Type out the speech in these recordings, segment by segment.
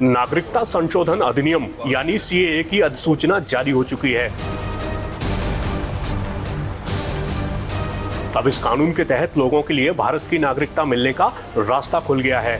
नागरिकता संशोधन अधिनियम यानी सीएए की अधिसूचना जारी हो चुकी है। अब इस कानून के तहत लोगों के लिए भारत की नागरिकता मिलने का रास्ता खुल गया है।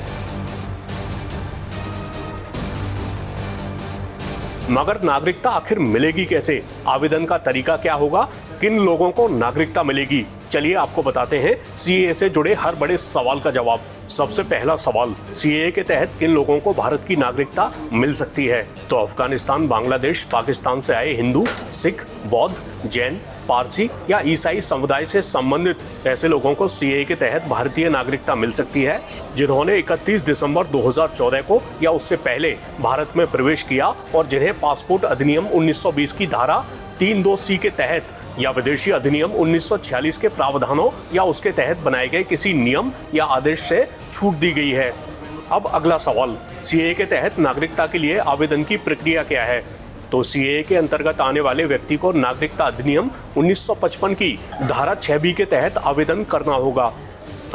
मगर नागरिकता आखिर मिलेगी कैसे? आवेदन का तरीका क्या होगा? किन लोगों को नागरिकता मिलेगी? चलिए आपको बताते हैं सीएए से जुड़े हर बड़े सवाल का जवाब। सबसे पहला सवाल, सीएए के तहत किन लोगों को भारत की नागरिकता मिल सकती है? तो अफगानिस्तान, बांग्लादेश, पाकिस्तान से आए हिंदू, सिख, बौद्ध, जैन, पारसी या ईसाई समुदाय से संबंधित ऐसे लोगों को सीएए के तहत भारतीय नागरिकता मिल सकती है जिन्होंने 31 दिसंबर 2014 को या उससे पहले भारत में प्रवेश किया और जिन्हें पासपोर्ट अधिनियम 1920 की धारा 3(2)(c) के तहत या विदेशी अधिनियम 1946 के प्रावधानों या उसके तहत बनाए गए किसी नियम या आदेश से छूट दी गई है। अब अगला सवाल, सीएए के तहत नागरिकता के लिए आवेदन की प्रक्रिया क्या है? तो सीएए के अंतर्गत आने वाले व्यक्ति को नागरिकता अधिनियम 1955 की धारा 6B के तहत आवेदन करना होगा।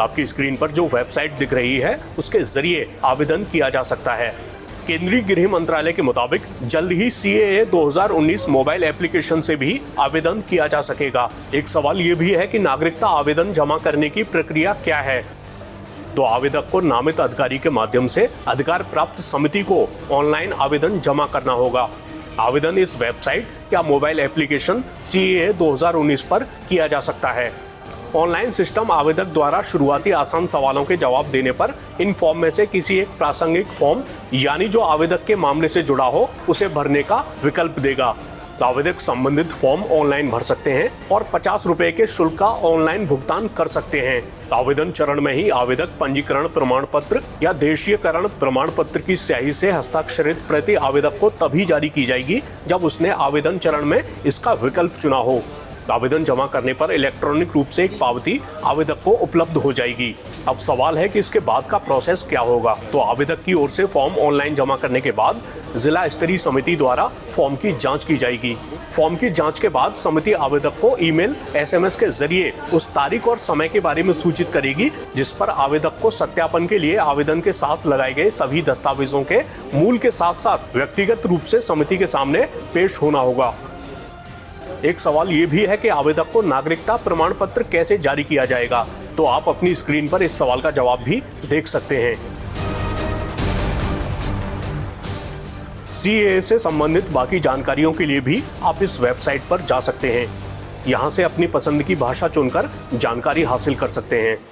आपकी स्क्रीन पर जो वेबसाइट दिख रही है उसके जरिए आवेदन किया जा सकता है। केंद्रीय गृह मंत्रालय के मुताबिक जल्द ही सीएए 2019 मोबाइल एप्लीकेशन से भी आवेदन किया जा सकेगा। एक सवाल ये भी है कि नागरिकता आवेदन जमा करने की प्रक्रिया क्या है? तो आवेदक को नामित अधिकारी के माध्यम से अधिकार प्राप्त समिति को ऑनलाइन आवेदन जमा करना होगा। आवेदन इस वेबसाइट या मोबाइल एप्लीकेशन सीएए 2019 पर किया जा सकता है। ऑनलाइन सिस्टम आवेदक द्वारा शुरुआती आसान सवालों के जवाब देने पर इन फॉर्म में से किसी एक प्रासंगिक फॉर्म यानी जो आवेदक के मामले से जुड़ा हो उसे भरने का विकल्प देगा। आवेदक संबंधित फॉर्म ऑनलाइन भर सकते हैं और 50 रुपए के शुल्क का ऑनलाइन भुगतान कर सकते हैं। आवेदन चरण में ही आवेदक पंजीकरण प्रमाण पत्र या देशीयकरण प्रमाण पत्र की स्याही से हस्ताक्षरित प्रति आवेदक को तभी जारी की जाएगी जब उसने आवेदन चरण में इसका विकल्प चुना हो। आवेदन जमा करने पर इलेक्ट्रॉनिक रूप से एक पावती आवेदक को उपलब्ध हो जाएगी। अब सवाल है कि इसके बाद का प्रोसेस क्या होगा? तो आवेदक की ओर से फॉर्म ऑनलाइन जमा करने के बाद जिला स्तरीय समिति द्वारा फॉर्म की जांच की जाएगी। फॉर्म की जांच के बाद समिति आवेदक को ईमेल, एसएमएस के जरिए उस तारीख और समय के बारे में सूचित करेगी जिस पर आवेदक को सत्यापन के लिए आवेदन के साथ लगाए गए सभी दस्तावेजों के मूल के साथ साथ व्यक्तिगत रूप से समिति के सामने पेश होना होगा। एक सवाल ये भी है कि आवेदक को नागरिकता प्रमाण पत्र कैसे जारी किया जाएगा? तो आप अपनी स्क्रीन पर इस सवाल का जवाब भी देख सकते हैं। सीएए से संबंधित बाकी जानकारियों के लिए भी आप इस वेबसाइट पर जा सकते हैं। यहां से अपनी पसंद की भाषा चुनकर जानकारी हासिल कर सकते हैं।